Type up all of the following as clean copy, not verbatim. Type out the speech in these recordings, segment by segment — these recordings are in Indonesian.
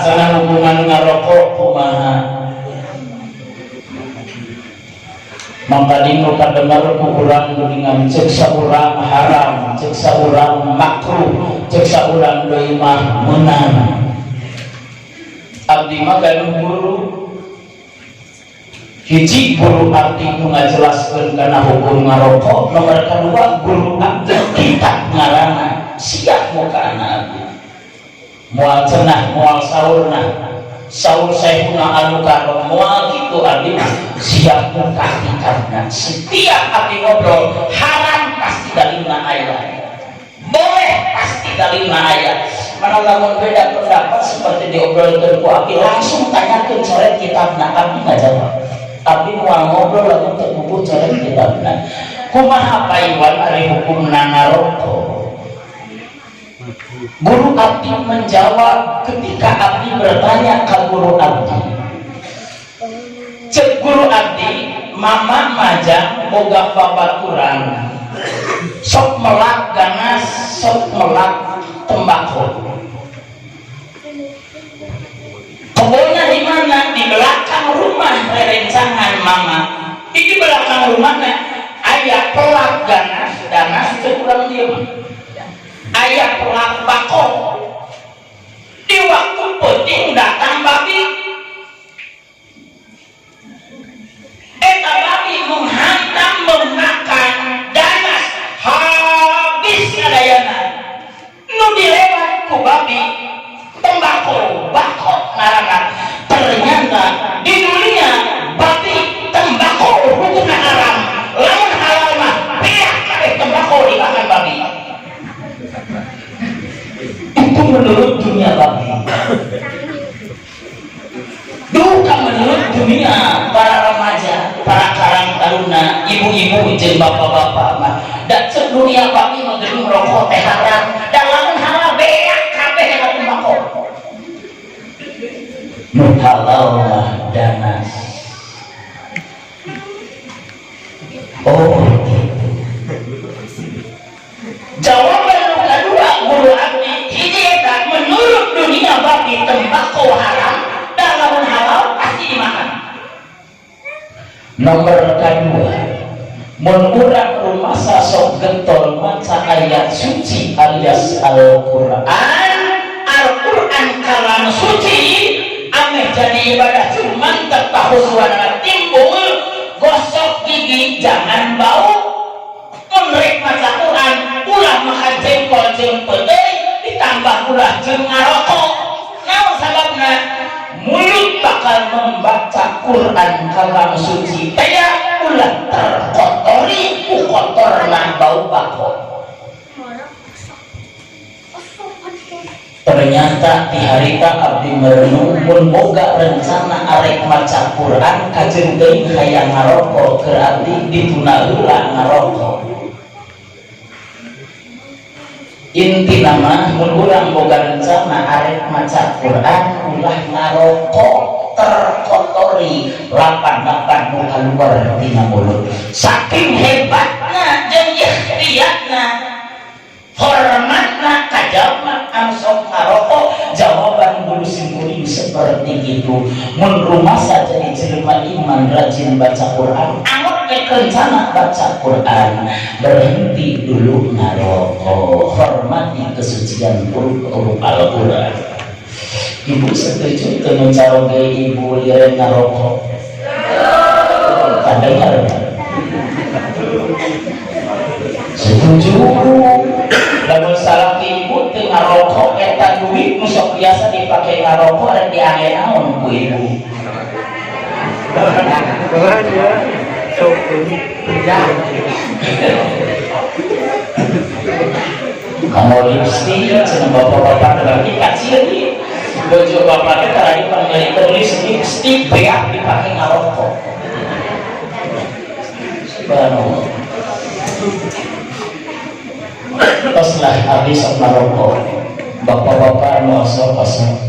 Sana hubungan ngarokok kumaha mangka dinu kadengar ku urang geuningan ceuk saurang haram, ceuk saurang makruh, ceuk saurang deui mah meunang. Abdi mah ganu guru hiji guru arti nu ngajelaskeun kana hukum ngarokok, nomor kadua guru abdi kitab ngaranna siap mukana abdi mual cenah mual saurna saur saehuna anu karom mual kitu abdi siap muka kitabna setiap abdi ngobrol haram pasti dalilna aya boleh pasti dalilna aya mana lamun beda pendapat seperti diobrolkeun ku abdi langsung tanyakeun coret kitabna abdi ngajawab abdi mual ngobrol lamun teu buku coret kitabna kumaha payuan ari hukumna ngarokok. Guru abdi menjawab ketika abdi bertanya ke guru abdi. Cek guru abdi, mama majang boga babaturan sok melak ganas, sok melak tembakau. Kebunnya di mana? Di belakang rumah rencangan mama. Di belakang rumahnya ayah pelak ganas kurang dia. Ayah pelak bako di waktu penting datang babi eta babi menghantam memakan danas habis adayana nu dilewat ku babi tembakau bako ngaranna ternyata di dunia babi tembakau hukumna haram lamun halal mah beak kabeh tembakau di makan babi. Itu menurut dunia babi. Duka menurut dunia para remaja, para karang taruna, ibu-ibu jeung bapak-bapak mah. Da ceuk dunia babi mah geuning rokok teh haram, da lamun halal beak kabeh eta tembakau. Nu halal mah danas. Oh. Jawaban nu kadua guru abdi menurut dunia babi tembakau haram dan lamun halal pasti dimakan. Nomor kedua, mun urang rumasa sok gentol maca ayat suci alias Al-Qur'an. Al-Qur'an kalam suci ameh jadi ibadah cuman tertahu suara timbul gosok gigi jangan bau. Menurut maca Quran ulah makan jengkol jeung peuteuy ditambah ulah jeung ngarokok. Naon sababna? Mulut bakal membaca Quran kalam suci teh ulah terkotori ku kotorna bau bako. Ternyata di harita abdi merenung mun boga rencana arek maca Quran kajeung teuing hayang ngarokok keur abdi dituna heula ngarokok. Inti nama mun urang boga rencana arek maca Quran ulah ngarokok terkotori lapan-lapan nu kaluar dina mulut saking hebatna jeung ikhtiyatna hormatna ka jalma anu sok ngarokok. Jawaban guru simkuring seperti itu. Mun rumasa jadi jelema iman rajin baca Quran angot rencana baca Quran berhenti dulu ngarokok, hormati kesucian huruf Al-Quran. Ibu setuju dengan cara gaya ibu lirik ngarokok? Kadengar? Setuju. Lamun salaki ibu teu ngarokok eta duit nu sok biasa dipake ngarokok dan diangge naon ku ibu? Kamu lipstick cenah bapak-bapak lagi kacil ieu. Bojo bapak teh tadi panggilikeun lipstick beak dipake ngarokok. Subhanallah. Toslah habis sok ngarokok. Bapak-bapak anu asal-asal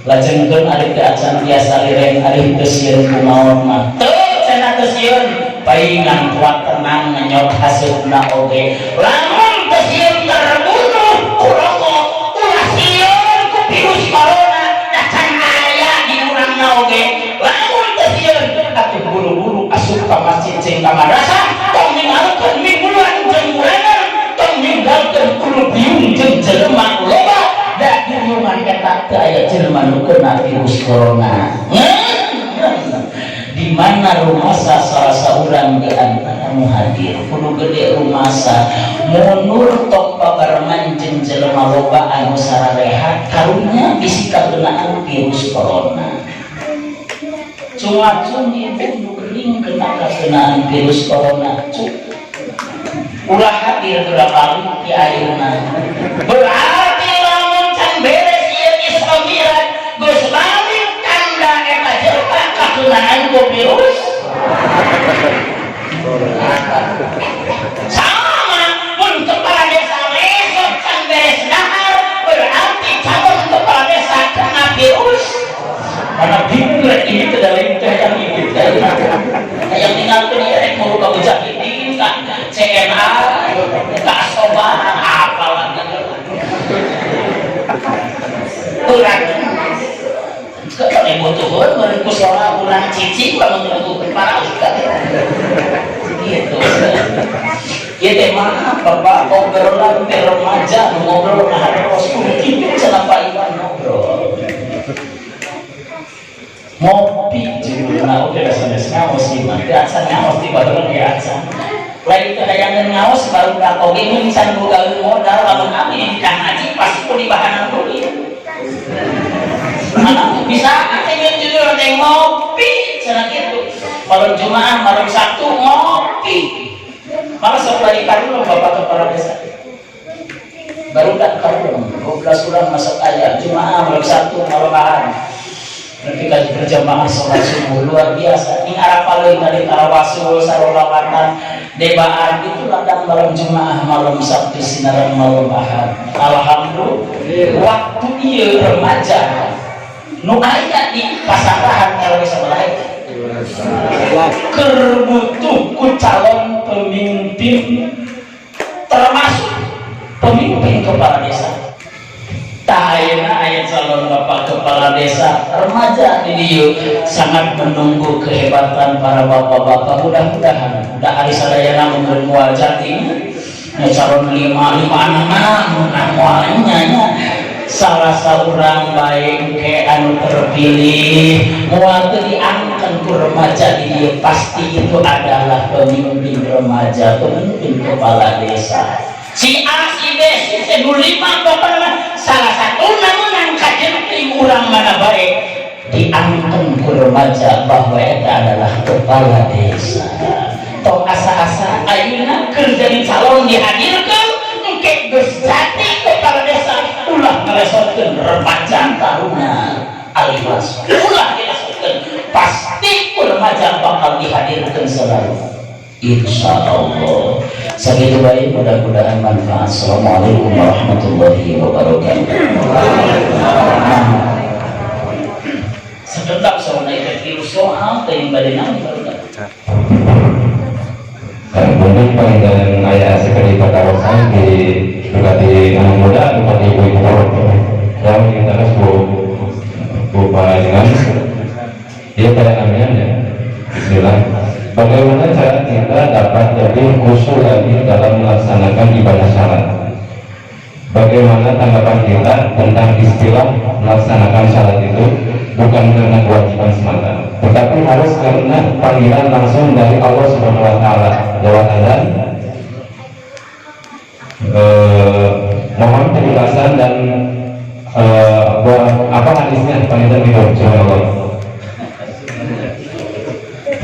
lajengkeun ari teh acan biasa lireng ari teu sieun kumaha mah teu cenah teu sieun paingan kuat tenang nyot hasilna oge lamun teu sieun terbunuh ku rokok ulah sieun ku virus corona da can aya di urangna oge lamun teu sieun atuh buru-buru asup ka masjid jeung ka madrasah tong ningalkeun mingguan jeung bulanan tong ninggalkeun kudu biung jeung jelema loba da diuman eta teu aya jelema nu kena virus corona. Di mana rumasa salah saurang di antara nu hadir kudu gede rumasa munur tok pabarengan jeung jelema loba anu sararehat karunya bisi kageunaan virus corona. Cuma-cuma ibu nu geuning kena kageunaan virus corona ulah hadir berapa kali di ayeuna berarti lamun can beres ieu istimewa geus balik tanda eta jelema kageunaan ku virus sama mun kepala desa besok can beres dahar berarti calon kepala desa kena virus karena bingung ini kedalain teh yang ini yang tinggalkeun ieu rek mau ka Mujahidin ka CNA ka Asoba apa lagi urang kalau butuhun meureun ku soal urang cicing lamun butuh para ustaz gitu ieu teh mah Bapak obrolan teh remaja ngobrol ngaharos kitu cenah paiman ngobrol ngopi judulna oke dasarnya ngaos ieu mah teu acan ngaos di baheula ge acan lain teu hayangeun ngaos baru ka oge mun can boga modal lamun abdi di ngaji pasti kudu bahanan duit bisa atuh judul teh ngopi cenah kitu malam Jumaah malam Sabtu ngopi malah sok bari karulung Bapak Kepala Desa baru dak karulung 12 urang masuk aya Jumaah malam Sabtu malam Ahad ketika berjamaah sholat subuh luar biasa ini arapaleun dari tarawasul sarolawatan debaan itu ladang malam Jumaah malam Sabtu sinaran malam Ahad alhamdulillah waktu ieu remaja nu aya di pasangan RW sebelah keur butuh ku calon pemimpin termasuk pemimpin kepala desa Ayeuna aya calon Bapak Kepala Desa remaja di dieu sangat menunggu kehebatan para bapak-bapak mudah-mudahan da ari sadayana mun moal jating calon 5 anak moalnya salah saurang baik ke anu terpilih moal teu diangkeun ku remaja di dieu pasti itu adalah pemimpin remaja pemimpin kepala desa si A si B si C 5 pokoknya salah satu menang kajenting urang mana baik diangkeun ku remaja bahwa eta adalah kepala desa tong asa-asa ayeuna keur jadi calon dihadirkeun engke geus jadi kepala desa ulah ngalesorkeun remaja taruna alias ulah dilesorkeun pasti ku remaja bakal dihadirkeun selalu insyaallah. Segitu baik, mudah-mudahan manfaat. Assalamualaikum warahmatullahi wabarakatuh. Sebentar soalnya itu soal yang badanang baru mungkin pengen ayah sekali pada wasan di berkati anak muda berkati ibu-ibu yang kita harus buka dengan dia pada namanya Bismillah. Bagaimana cara kita dapat lebih khusyuk lagi dalam melaksanakan ibadah salat? Bagaimana tanggapan kita tentang istilah melaksanakan salat itu bukan karena kewajiban semata, tetapi harus karena panggilan langsung dari Allah Subhanahu Wa Taala lewat azan. Mohon penjelasan dan apa hadisnya panggilan itu? Subhanallah.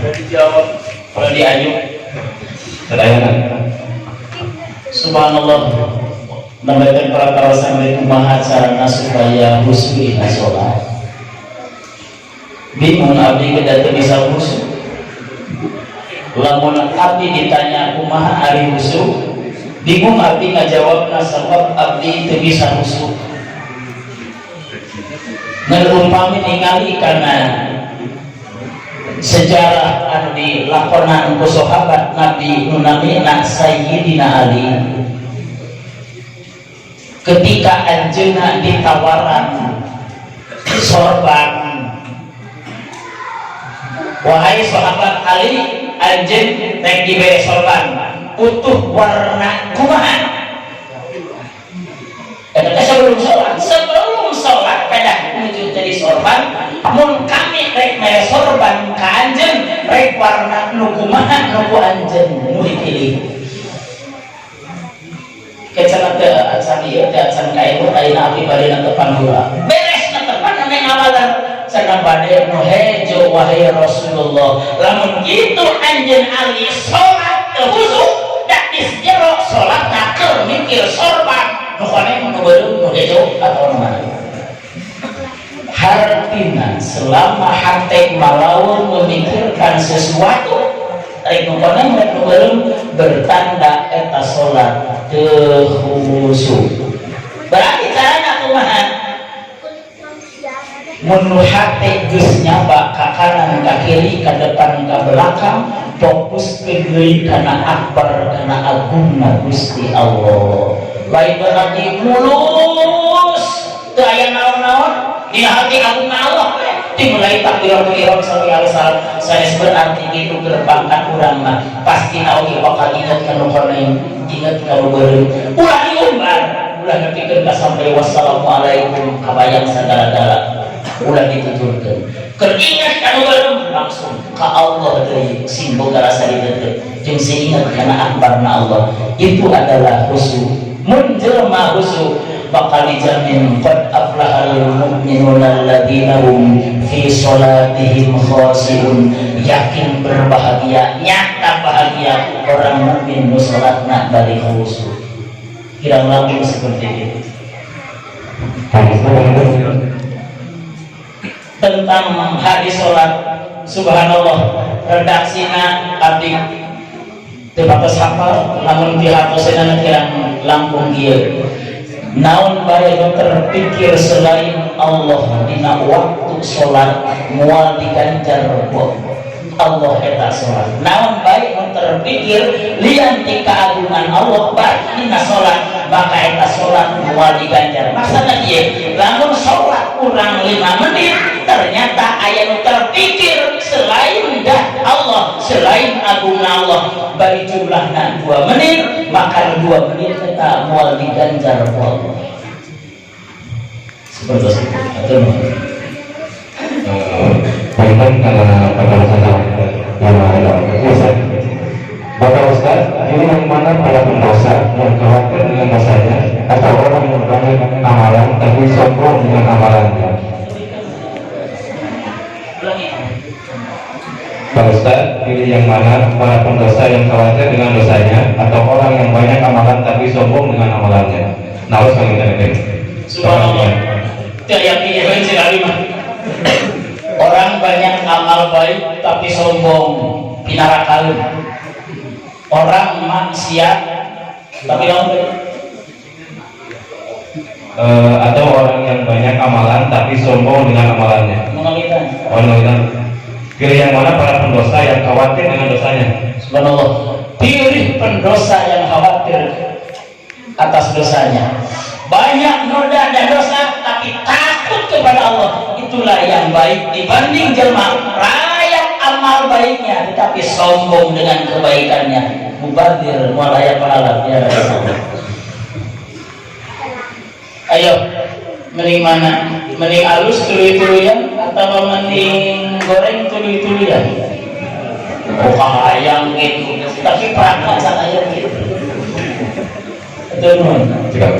Dijawab oleh diajuk subhanallah nambahkan para kawasan itu maha carana supaya khusyuk di sholat bingung abdi kita bisa khusyuk lamun abdi ditanya kumaha ari khusyuk bingung abdi ngajawab nasabab abdi itu bisa khusyuk Ngerumpami ningali karena sejarah anu dilakonan ku sahabat Nabi nunamina Sayyidina Ali ketika anjeunna ditawaran sorban, wahai sahabat Ali, anjeun rek dibere sorban utuh warna kumaha. Eta sebelum sholat kada menuju jadi sorban, mun kami rek mere sorban ka anjeun rek warna nu kumaha nu ku anjeun nu dipilih. Kecenah teh acan ieu teh acan kaelu ayeuna abdi bade na tepan heula. Beres na tepan ane amalan cenah bade nu hejo wahai Rasulullah. Lamun kitu anjeun Ali salat teu husuk da isjero salatna keur mikir sorban nu koneng nu beureum nu hejo atau nu mana. Hartina selama hate malaun memikirkan sesuatu rek nu koneng rek nu beureum bertanda eta salat teu khusyuk. Berarti carana kumaha? Mun hate geus nyaba ka kanan ka kiri ka depan ka belakang, fokus deui kana akbar kana agungna Gusti Allah. Lain berarti mulus teu aya naon-naon di hati agungna Allah. Dimulai takbiratul ihram sallallahu alaihi wasallam sanes berarti itu gerbang ka urang mah pasti oge bakal ingat kana koneng, ingat kana beureum. Ulah diumbar, ulah ngepikeun ka sampai wassalamualaikum kabayang sagala-gala. Ulah dituturkeun. Keur ingat kana beureum langsung ka Allah deui sing boga rasa dideuk jeung sing ingat kana akbarna Allah. Itu adalah khusyuk. Mun jelema khusyuk bakal dijamin qad aflahal mu'minuna alladzina hum fi sholatihim khashi'un, yakin berbahagia, nyata bahagia orang mukmin nu salatna bari khusyuk. Kirang langkung seperti itu. Tentang hadis salat, subhanallah, redaksina abdi teu batas hafal, namun dihartoseunna kirang langkung ieu. Naon bae nu terpikir selain Allah dina waktu salat moal diganjar ku Allah eta salat. Naon bae nu terpikir lian ti kaagungan Allah bae dina salat maka eta salat moal diganjar. Maksudna ieu, lamun salat kurang 5 menit ternyata aya nu terpikir selain dah Allah, selain agungna Allah bari jumlahna 2 menit, maka 2 menit eta moal diganjar ku Allah. Seperti itu. Bagaimana karena pada saja yang ada Ustaz. Bapak Ustaz, ini yang mana para pendosa yang khawatir dengan dosanya atau orang yang banyak amalan tapi sombong dengan amalannya? Pak Ustaz, pilih yang mana para pendosa yang khawatir dengan dosanya atau orang yang banyak amalan tapi sombong dengan amalannya? Nah, harus kita ini. Subhanallah. Tiap pilihan sekali mah. Orang banyak amal baik tapi sombong, pinarakalun. Orang maksiat tapi sombong. Atau orang yang banyak amalan tapi sombong dengan amalannya. Mengalihkan. Pilih yang mana para pendosa yang khawatir dengan dosanya? Subhanallah. Pilih pendosa yang khawatir atas dosanya. Banyak noda dan dosa tapi takut kepada Allah, itulah yang baik dibanding jelma rakyat amal baiknya tetapi sombong dengan kebaikannya, mubadir walaya pahala ya Rasulullah. Ayo, mending mana? Mending halus tuluy-tuluyan atau mending goreng tuluy-tuluyan? Bukan ayam gitu, tapi perangkat saya gitu. Betul kan?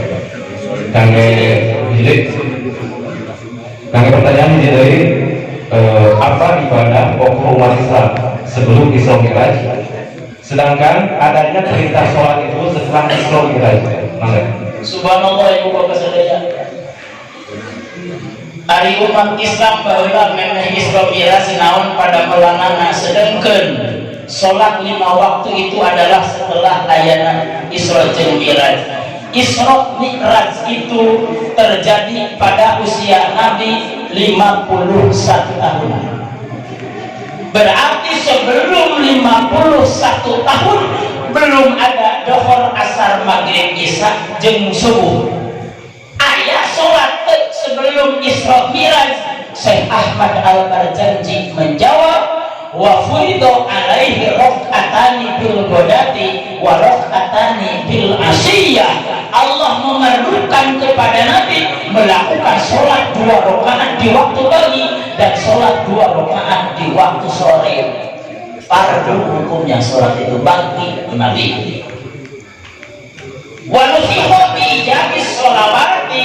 Kangge pertanyaan dari apa ibadah pokok umat Islam sebelum Isra Mi'raj, sedangkan adanya perintah sholat itu setelah Isra Mi'raj. Subhanallah, ibu bapak sadaya. Ari umat Islam baheula memeh Isra Mi'raj naon pada melanana, sedengkeun sholat 5 waktu itu adalah setelah ayana Isra jeung Mi'raj. Isra Mi'raj itu terjadi pada usia Nabi 51 tahun. Berarti sebelum 51 tahun belum ada dohor, asar, maghrib, isya jeung subuh. Ayah sholat sebelum Isra Miraj. Syekh Ahmad Al-Barjanji menjawab, wa furido alaihi rok'atani bil godati wa rok'atani bil asiyah. Allah memerlukan kepada Nabi melakukan sholat 2 rakaat di waktu pagi dan sholat 2 rakaat di waktu sore. Fardu hukumnya sholat itu bagi Nabi. Wanusiho bijabis sholawati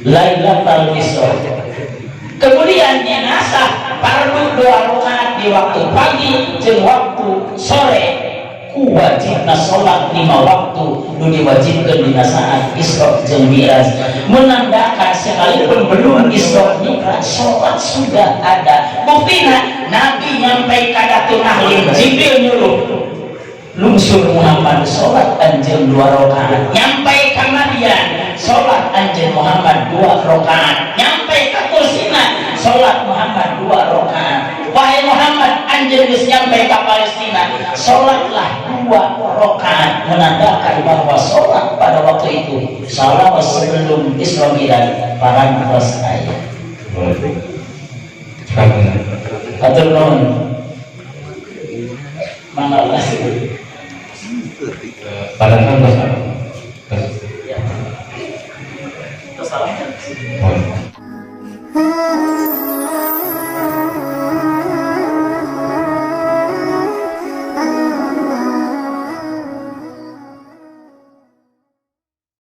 Lailatul Isra. Kemudian dinasah fardu 2 rakaat di waktu pagi dan waktu sore. Wajibna sholat 5 waktu nu diwajibkan dina saat Isra jeung Mi'raj, menandakan sekalipun belum Isra Mi'raj sholat sudah ada. Buktina Nabi nyampai kada tunahlim Jibril nyuruh lungsur Muhammad sholat anjeun 2 rakaat, nyampai kamarian sholat anjeun Muhammad 2 rakaat, nyampai ka kursina sholat Muhammad 2 rakaat. Wahai Muhammad, anjeun geus nyampai ka Palestina, sholatlah 2 rakaat, menandakan bahwa sholat pada waktu itu salat sebelum Isra Mi'raj parantos aya. Atur nuhun. Mangga pada saat ya. Terus salah. oh.